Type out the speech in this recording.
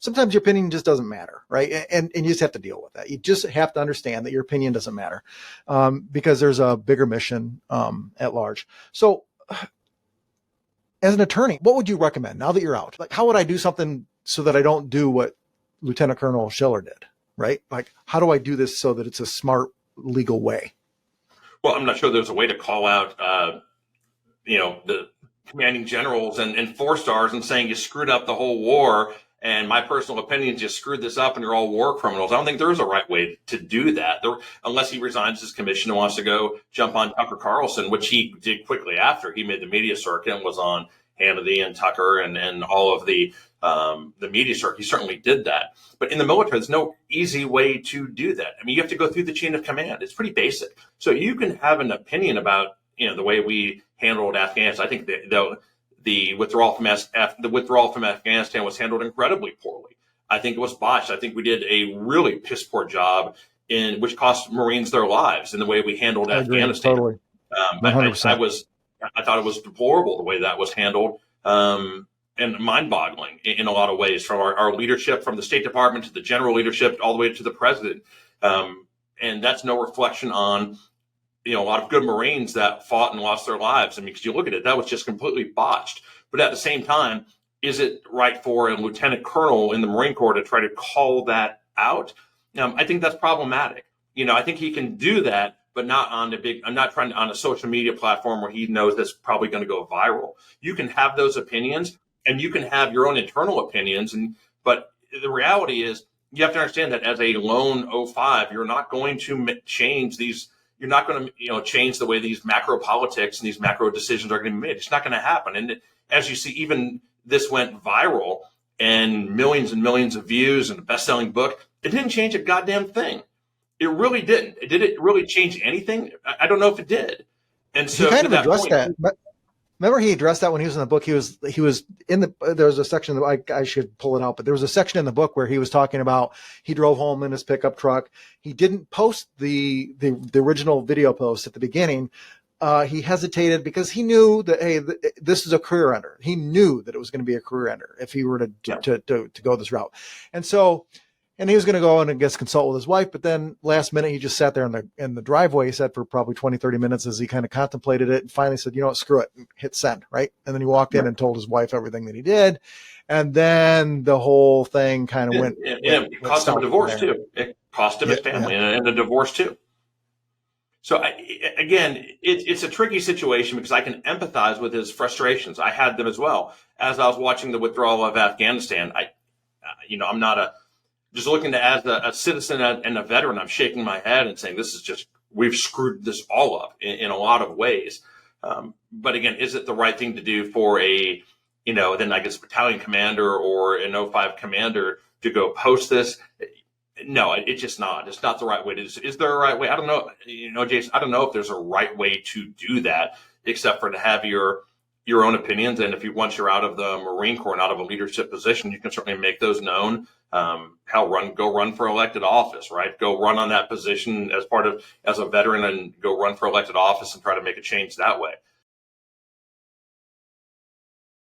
sometimes your opinion just doesn't matter, right? And you just have to deal with that. You just have to understand that your opinion doesn't matter because there's a bigger mission at large. So as an attorney, what would you recommend now that you're out? Like, how would I do something so that I don't do what Lieutenant Colonel Scheller did, right? Like, how do I do this so that it's a smart legal way? Well, I'm not sure there's a way to call out, the commanding generals and 4-stars and saying you screwed up the whole war. And my personal opinion is you screwed this up and you're all war criminals. I don't think there is a right way to do that, unless he resigns his commission and wants to go jump on Tucker Carlson, which he did quickly after he made the media circuit and was on Hannity and Tucker and all of the media circuit. He certainly did that. But in the military, there's no easy way to do that. I mean, you have to go through the chain of command. It's pretty basic. So you can have an opinion about, the way we handled Afghanistan. I think the withdrawal from Afghanistan was handled incredibly poorly. I think it was botched. I think we did a really piss poor job which cost Marines their lives in the way we handled Afghanistan. Totally. 100%. I thought it was deplorable the way that was handled, and mind-boggling in a lot of ways, from our leadership, from the State Department to the general leadership, all the way to the president. And that's no reflection on a lot of good Marines that fought and lost their lives. I mean, because you look at it, that was just completely botched. But at the same time, is it right for a lieutenant colonel in the Marine Corps to try to call that out? I think that's problematic. I think he can do that, but not on on a social media platform where he knows that's probably going to go viral. You can have those opinions and you can have your own internal opinions. But the reality is you have to understand that as a lone 05, you're not going to change these. You're not going to, change the way these macro politics and these macro decisions are going to be made. It's not going to happen. And as you see, even this went viral and millions of views and a best-selling book. It didn't change a goddamn thing. It really didn't. Did it really change anything? I don't know if it did. And so he kind of addressed that. Remember, he addressed that when he was in the book. He was in there was a section that I should pull it out, but there was a section in the book where he was talking about he drove home in his pickup truck. He didn't post the original video post at the beginning. He hesitated because he knew that, hey, this is a career ender. He knew that it was going to be a career ender if he were to go this route. And he was going to go in and consult with his wife, but then last minute he just sat there in the driveway. He said for probably 20, 30 minutes as he kind of contemplated it, and finally said, screw it, and hit send, right? And then he walked in and told his wife everything that he did. And then the whole thing kind of went. It cost him a divorce too. It cost him his family and a divorce too. So again, it's a tricky situation because I can empathize with his frustrations. I had them as well. As I was watching the withdrawal of Afghanistan, I'm not just looking as a citizen and a veteran, I'm shaking my head and saying, we've screwed this all up in a lot of ways. But again, is it the right thing to do for then I guess battalion commander or an 05 commander to go post this? No, it's just not. It's not the right way to do this. Is there a right way? I don't know. Jason, I don't know if there's a right way to do that, except for to have your own opinions. And once you're out of the Marine Corps and out of a leadership position, you can certainly make those known. Go run for elected office, right? Go run on that position as a veteran and go run for elected office and try to make a change that way.